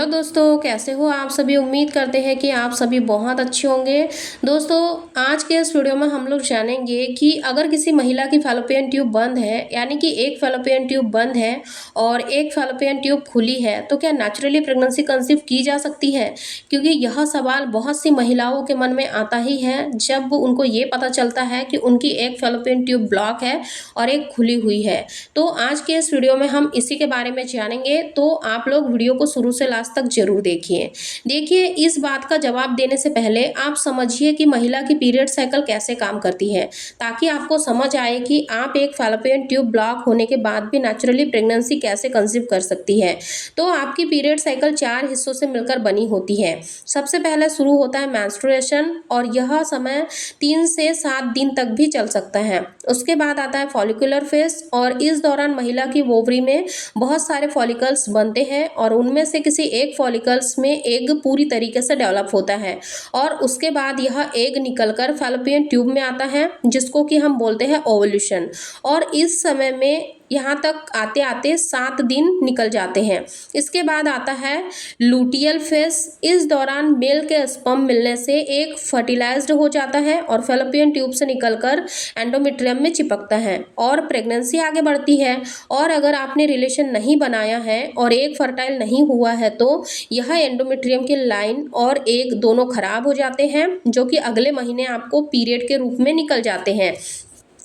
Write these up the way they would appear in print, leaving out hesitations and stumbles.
Hello दोस्तों, कैसे हो आप सभी। उम्मीद करते हैं कि आप सभी बहुत अच्छे होंगे। दोस्तों, आज के इस वीडियो में हम लोग जानेंगे कि अगर किसी महिला की फैलोपियन ट्यूब बंद है, यानी कि एक फैलोपियन ट्यूब बंद है और एक फैलोपियन ट्यूब खुली है, तो क्या नेचुरली प्रेगनेंसी कंसीव की जा सकती है। क्योंकि यह सवाल बहुत सी महिलाओं के मन में आता ही है जब उनको ये पता चलता है कि उनकी एक फैलोपियन ट्यूब ब्लॉक है और एक खुली हुई है। तो आज के इस वीडियो में हम इसी के बारे में जानेंगे, तो आप लोग वीडियो को शुरू से लास्ट तक जरूर देखिए। इस बात का जवाब देने से पहले आप समझिए कि महिला की पीरियड साइकिल कैसे काम करती है, ताकि आपको समझ आए कि आप एक फैलोपियन ट्यूब ब्लॉक होने के बाद भी नेचुरली प्रेगनेंसी कैसे कंसीव कर सकती है। तो आपकी पीरियड साइकिल 4 हिस्सों से मिलकर बनी होती है। सबसे पहले शुरू होता है मेंस्ट्रुएशन, और यह समय 3 से 7 दिन तक भी चल सकता है। उसके बाद आता है फॉलिकुलर फेज, और इस दौरान महिला की ओवरी में बहुत सारे फॉलिकल्स बनते हैं और उनमें से किसी एक फॉलिकल्स में एग पूरी तरीके से डेवलप होता है, और उसके बाद यह एग निकलकर फैलोपियन ट्यूब में आता है, जिसको कि हम बोलते हैं ओवल्यूशन। और इस समय में यहाँ तक आते आते 7 दिन निकल जाते हैं। इसके बाद आता है लूटियल फेज। इस दौरान मेल के स्पर्म मिलने से एक फर्टिलाइज्ड हो जाता है और फैलोपियन ट्यूब से निकलकर एंडोमेट्रियम में चिपकता है और प्रेगनेंसी आगे बढ़ती है। और अगर आपने रिलेशन नहीं बनाया है और एक फर्टाइल नहीं हुआ है, तो यह एंडोमेट्रियम की लाइन और एग दोनों खराब हो जाते हैं, जो कि अगले महीने आपको पीरियड के रूप में निकल जाते हैं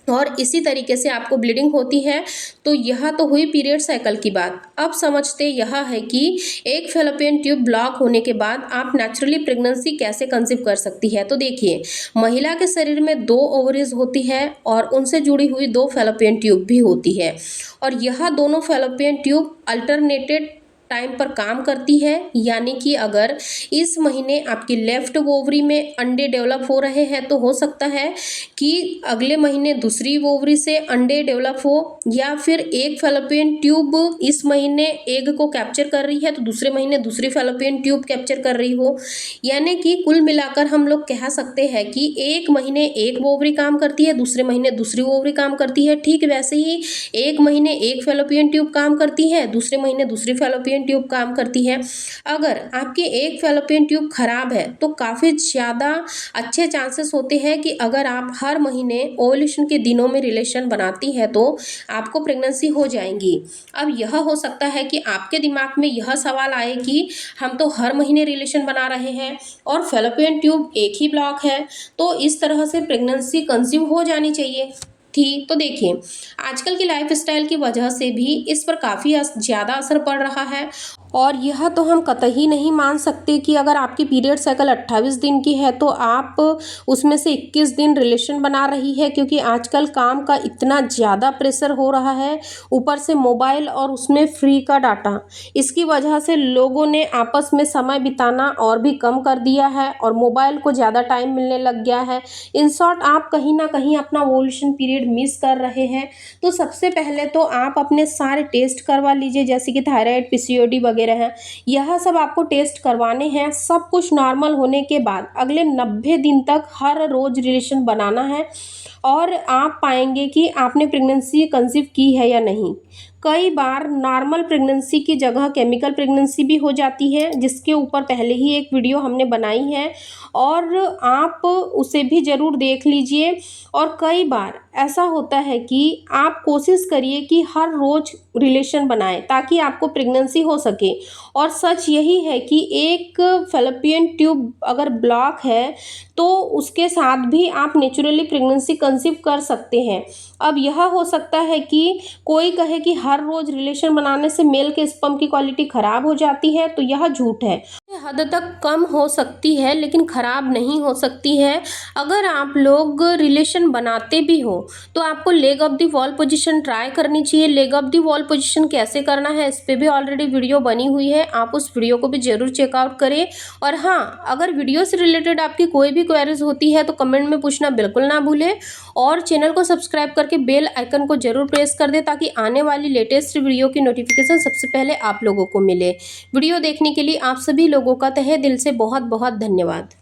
और इसी तरीके से आपको ब्लीडिंग होती है। तो यह तो हुई पीरियड साइकिल की बात। अब समझते यह है कि एक फैलोपियन ट्यूब ब्लॉक होने के बाद आप नेचुरली प्रेगनेंसी कैसे कंसीव कर सकती है। तो देखिए, महिला के शरीर में 2 ओवरीज होती है और उनसे जुड़ी हुई 2 फैलोपियन ट्यूब भी होती है, और यह दोनों फैलोपियन ट्यूब अल्टरनेटेड टाइम पर काम करती है। यानी कि अगर इस महीने आपकी लेफ्ट ओवरी में अंडे डेवलप हो रहे हैं, तो हो सकता है कि अगले महीने दूसरी ओवरी से अंडे डेवलप हो, या फिर एक फैलोपियन ट्यूब इस महीने एग को कैप्चर कर रही है तो दूसरे महीने दूसरी फैलोपियन ट्यूब कैप्चर कर रही हो। यानी कि कुल मिलाकर हम लोग कह सकते हैं कि एक महीने एक ओवरी काम करती है, दूसरे महीने दूसरी ओवरी काम करती है। ठीक वैसे ही एक महीने एक फैलोपियन ट्यूब काम करती है, दूसरे महीने दूसरी फैलोपियन ट्यूब काम करती है। अगर आपकी एक फैलोपियन ट्यूब खराब है, तो काफ़ी ज़्यादा अच्छे चांसेस होते हैं कि अगर आप हर महीने ओवुलेशन के दिनों में रिलेशन बनाती है, तो आपको प्रेगनेंसी हो जाएंगी। अब यह हो सकता है कि आपके दिमाग में यह सवाल आए कि हम तो हर महीने रिलेशन बना रहे हैं और फैलोपियन ट्यूब एक ही ब्लॉक है, तो इस तरह से प्रेगनेंसी कंसीव हो जानी चाहिए थी। तो देखिए, आजकल की लाइफस्टाइल की वजह से भी इस पर काफ़ी ज़्यादा असर पड़ रहा है, और यह तो हम कतई नहीं मान सकते कि अगर आपकी पीरियड साइकिल 28 दिन की है तो आप उसमें से 21 दिन रिलेशन बना रही है, क्योंकि आजकल काम का इतना ज़्यादा प्रेशर हो रहा है, ऊपर से मोबाइल और उसमें फ्री का डाटा। इसकी वजह से लोगों ने आपस में समय बिताना और भी कम कर दिया है और मोबाइल को ज़्यादा टाइम मिलने लग गया है। इन शॉर्ट, आप कहीं ना कहीं अपना ओवुलेशन पीरियड मिस कर रहे हैं। तो सबसे पहले तो आप अपने सारे टेस्ट करवा लीजिए, जैसे कि थायराइड, पीसीओडी वगैरह है। यह सब आपको टेस्ट करवाने हैं। सब कुछ नॉर्मल होने के बाद अगले 90 दिन तक हर रोज रिलेशन बनाना है, और आप पाएंगे कि आपने प्रेगनेंसी कंसीव की है या नहीं। कई बार नॉर्मल प्रेगनेंसी की जगह केमिकल प्रेगनेंसी भी हो जाती है, जिसके ऊपर पहले ही एक वीडियो हमने बनाई है, और आप उसे भी ज़रूर देख लीजिए। और कई बार ऐसा होता है कि आप कोशिश करिए कि हर रोज़ रिलेशन बनाएं, ताकि आपको प्रेगनेंसी हो सके। और सच यही है कि एक फैलोपियन ट्यूब अगर ब्लॉक है, तो उसके साथ भी आप नेचुरली प्रेगनेंसी कंसीव कर सकते हैं। अब यह हो सकता है कि कोई कहे कि हर रोज रिलेशन बनाने से मेल के स्पर्म की क्वालिटी खराब हो जाती है, तो यह झूठ है। हद तक कम हो सकती है, लेकिन खराब नहीं हो सकती है। अगर आप लोग रिलेशन बनाते भी हो, तो आपको leg of the wall position try करनी चाहिए। Leg of the wall position कैसे करना है, इस पे भी ऑलरेडी वीडियो बनी हुई है, आप उस वीडियो को भी जरूर चेकआउट करें। और हाँ, अगर वीडियो से रिलेटेड आपकी कोई भी क्वेरीज होती है, तो कमेंट में पूछना बिल्कुल ना भूलें, और चैनल को सब्सक्राइब करके बेल आइकन को जरूर प्रेस कर दें, ताकि आने वाली लेटेस्ट वीडियो की नोटिफिकेशन सबसे पहले आप लोगों को मिले। वीडियो देखने के लिए आप सभी लोगों का तहे दिल से बहुत बहुत धन्यवाद।